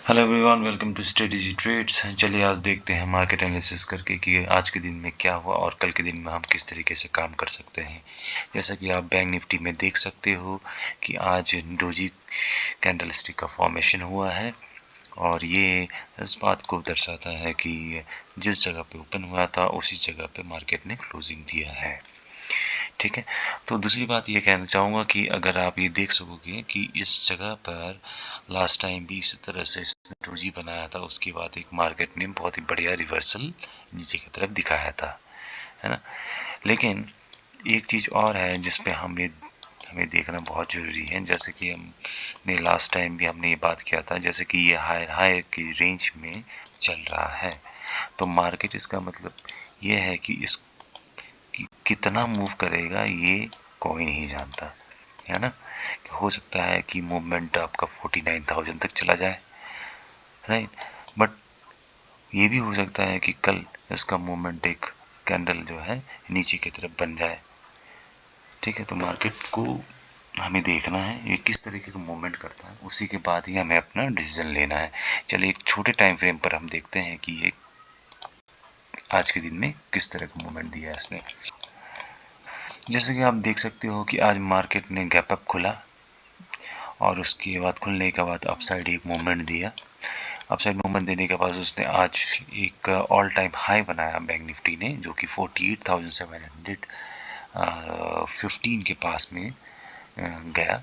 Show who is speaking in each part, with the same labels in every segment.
Speaker 1: Hello everyone, welcome to strategy trades. चलिए आज देखते हैं मार्केट एनालिसिस करके कि आज के दिन में क्या हुआ और कल के दिन में हम किस तरीके से काम कर सकते हैं। जैसा कि आप बैंक निफ्टी में देख सकते हो कि आज डोजी कैंडलस्टिक का फॉर्मेशन हुआ है और ये इस बात को दर्शाता है कि जिस जगह पे ओपन हुआ था उसी जगह पे मार्केट ने क्लोजिंग दिया है। ठीक है, तो दूसरी बात ये कहना चाहूँगा कि अगर आप ये देख सकोगे कि इस जगह पर लास्ट टाइम भी इसी तरह से इसने डोजी बनाया था, उसके बाद एक मार्केट ने बहुत ही बढ़िया रिवर्सल नीचे की तरफ दिखाया था, है ना। लेकिन एक चीज़ और है जिस पे हमें देखना बहुत ज़रूरी है। जैसे कि हमने लास्ट टाइम भी हमने ये बात किया था, जैसे कि ये हाई की रेंज में चल रहा है, तो मार्केट इसका मतलब ये है कि इस कितना मूव करेगा ये कोई नहीं जानता, है ना। हो सकता है कि मूवमेंट आपका 49,000 तक चला जाए, राइट। बट ये भी हो सकता है कि कल इसका मूवमेंट एक कैंडल जो है नीचे की तरफ बन जाए। ठीक है, तो मार्केट को हमें देखना है ये किस तरीके का मूवमेंट करता है, उसी के बाद ही हमें अपना डिसीजन लेना है। चलिए एक छोटे टाइम फ्रेम पर हम देखते हैं कि ये आज के दिन में किस तरह का मूवमेंट दिया है इसने। जैसे कि आप देख सकते हो कि आज मार्केट ने गैप अप खुला और उसके बाद खुलने के बाद अपसाइड एक मूवमेंट दिया। अपसाइड मूवमेंट देने के बाद उसने आज एक ऑल टाइम हाई बनाया बैंक निफ्टी ने, जो कि 48,715 के पास में गया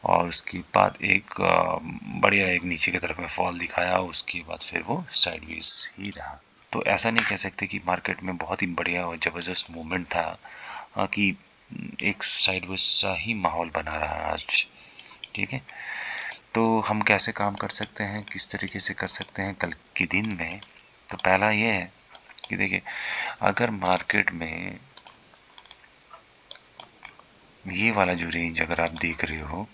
Speaker 1: और उसके बाद एक बढ़िया एक नीचे की तरफ में फॉल दिखाया। उसके बाद फिर वो साइडवेज ही रहा। तो ऐसा नहीं कह सकते कि मार्केट में बहुत ही बढ़िया और ज़बरदस्त मूवमेंट था, कि एक साइडवेज सा ही माहौल बना रहा है आज। ठीक है, तो हम कैसे काम कर सकते हैं, किस तरीके से कर सकते हैं कल के दिन में। तो पहला ये है कि देखिए, अगर मार्केट में ये वाला जो रेंज अगर आप देख रहे हो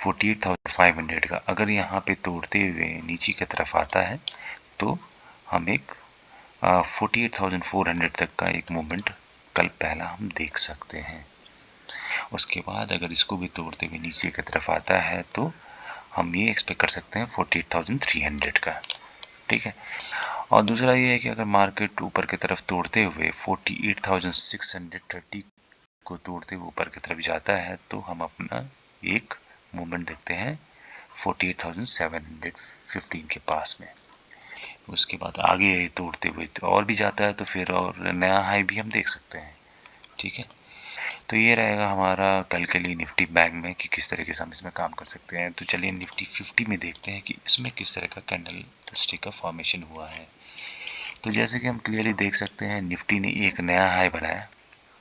Speaker 1: 48,500 का, अगर यहाँ पे तोड़ते हुए नीचे की तरफ आता है तो हम एक 48,400 तक का एक मूवमेंट कल पहला हम देख सकते हैं। उसके बाद अगर इसको भी तोड़ते हुए नीचे की तरफ आता है तो हम ये एक्सपेक्ट कर सकते हैं 48,300 का। ठीक है, और दूसरा ये है कि अगर मार्केट ऊपर की तरफ तोड़ते हुए 48,630 को तोड़ते हुए ऊपर की तरफ जाता है तो हम अपना एक मूवमेंट देखते हैं 48,715 के पास में। उसके बाद आगे तोड़ते हुए तो और भी जाता है तो फिर और नया हाई भी हम देख सकते हैं। ठीक है, तो ये रहेगा हमारा कल के लिए निफ्टी बैंक में कि किस तरीके से हम इसमें काम कर सकते हैं। तो चलिए निफ्टी 50 में देखते हैं कि इसमें किस तरह का कैंडल स्टिक का फॉर्मेशन हुआ है। तो जैसे कि हम क्लियरली देख सकते हैं, निफ्टी ने एक नया हाई बनाया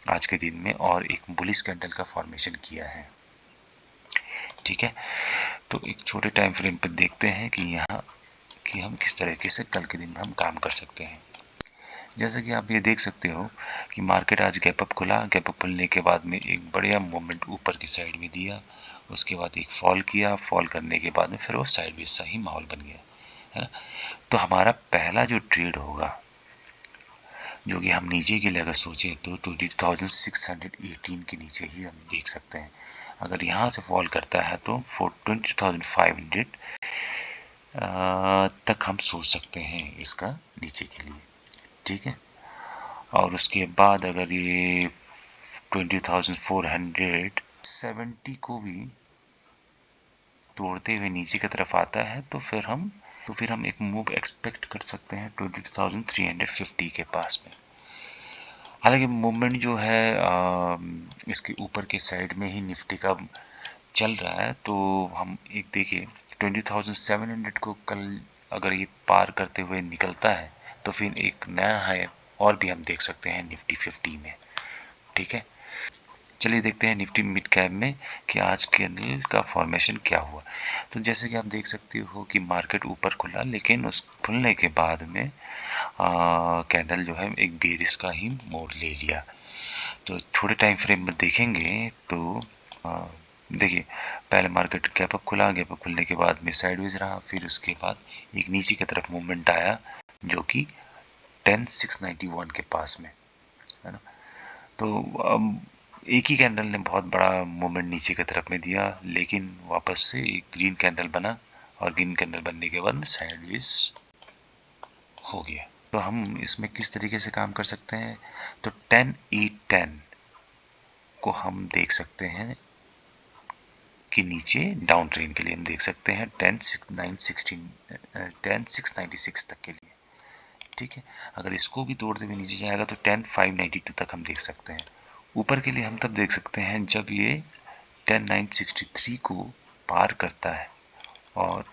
Speaker 1: आज के दिन में और एक बुलिश कैंडल का फॉर्मेशन किया है। ठीक है, तो एक छोटे टाइम फ्रेम पर देखते हैं कि यहाँ कि हम किस तरीके से कल के दिन में हम काम कर सकते हैं। जैसे कि आप ये देख सकते हो कि मार्केट आज गैप अप खुला, गैप अप खुलने के बाद में एक बढ़िया मूवमेंट ऊपर की साइड में दिया। उसके बाद एक फॉल किया, फॉल करने के बाद में फिर वो साइडवेज सा ही माहौल बन गया, है ना। तो हमारा पहला जो ट्रेड होगा, जो कि हम नीचे के लिए अगर सोचें तो 20,618 के नीचे ही हम देख सकते हैं। अगर यहाँ से फॉल करता है तो 20,500 तक हम सोच सकते हैं इसका नीचे के लिए। ठीक है, और उसके बाद अगर ये 20,470 को भी तोड़ते हुए नीचे की तरफ आता है तो फिर हम एक मूव एक्सपेक्ट कर सकते हैं 20,350 के पास में। हालांकि मूवमेंट जो है इसके ऊपर के साइड में ही निफ्टी का चल रहा है, तो हम एक देखिए 20,700 को कल अगर ये पार करते हुए निकलता है तो फिर एक नया हाई और भी हम देख सकते हैं निफ्टी 50 में। ठीक है, चलिए देखते हैं निफ्टी मिड कैप में कि आज कैंडल का फॉर्मेशन क्या हुआ। तो जैसे कि आप देख सकते हो कि मार्केट ऊपर खुला, लेकिन उस खुलने के बाद में कैंडल जो है एक बेरिश का ही मोड़ ले लिया। तो छोटे टाइम फ्रेम में देखेंगे तो देखिए, पहले मार्केट गैप अप खुला, गैप अप खुलने के बाद में साइडवेज रहा, फिर उसके बाद एक नीचे की तरफ मूवमेंट आया जो कि 10,691 के पास में, है ना। तो एक ही कैंडल ने बहुत बड़ा मूवमेंट नीचे की तरफ में दिया, लेकिन वापस से एक ग्रीन कैंडल बना और ग्रीन कैंडल बनने के बाद में साइडवेज हो गया। तो हम इसमें किस तरीके से काम कर सकते हैं, तो 10E10 को हम देख सकते हैं कि नीचे डाउन ट्रेन के लिए हम देख सकते हैं 10,696 तक के लिए। ठीक है, अगर इसको भी तोड़ते हुए नीचे जाएगा तो 10,592 तक हम देख सकते हैं। ऊपर के लिए हम तब देख सकते हैं जब ये 10,963 को पार करता है और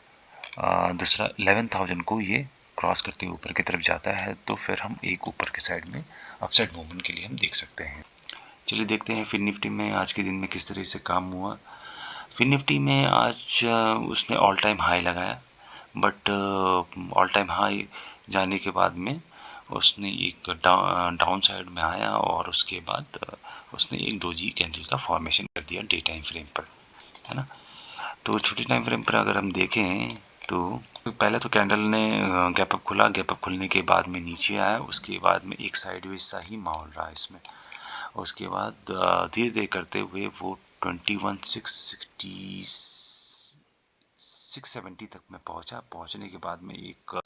Speaker 1: दूसरा 11,000 को ये क्रॉस करते हुए ऊपर की तरफ जाता है, तो फिर हम एक ऊपर के साइड में अपसाइड मूवमेंट के लिए हम देख सकते हैं। चलिए देखते हैं फिर निफ्टी में आज के दिन में किस तरह से काम हुआ। फिर निफ्टी में आज उसने ऑल टाइम हाई लगाया, बट ऑल टाइम हाई जाने के बाद में उसने एक डाउन साइड में आया और उसके बाद उसने एक डोजी कैंडल का फॉर्मेशन कर दिया डे टाइम फ्रेम पर, है ना। तो छोटे टाइम फ्रेम पर अगर हम देखें तो पहले तो कैंडल ने गैप अप खुला, गैप अप खुलने के बाद में नीचे आया, उसके बाद में एक साइडवेज सा ही माहौल रहा इसमें। उसके बाद धीरे धीरे करते हुए वो 21,670 तक में पहुंचा। पहुंचने के बाद में एक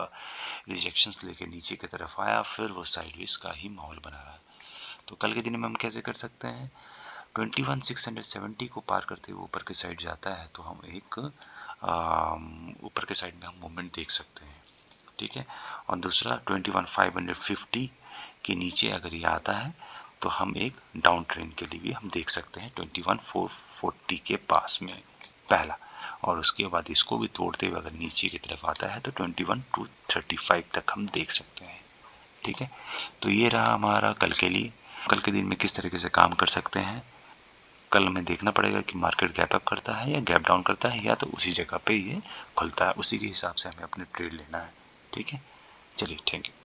Speaker 1: रिजेक्शंस लेके नीचे की तरफ आया, फिर वो साइडवेज का ही माहौल बना रहा। तो कल के दिन में हम कैसे कर सकते हैं, 21,670 को पार करते हुए ऊपर की साइड जाता है तो हम एक ऊपर के साइड में हम मूवमेंट देख सकते हैं। ठीक है, और दूसरा 21,550 के नीचे अगर ये आता है तो हम एक डाउन ट्रेंड के लिए भी हम देख सकते हैं 21,440 के पास में पहला, और उसके बाद इसको भी तोड़ते हुए अगर नीचे की तरफ आता है तो 21,235 तक हम देख सकते हैं। ठीक है, तो ये रहा हमारा कल के लिए। कल के दिन में किस तरीके से काम कर सकते हैं, कल हमें देखना पड़ेगा कि मार्केट गैप अप करता है या गैप डाउन करता है, या तो उसी जगह पे ये खुलता है, उसी के हिसाब से हमें अपने ट्रेड लेना है। ठीक है, चलिए थैंक यू।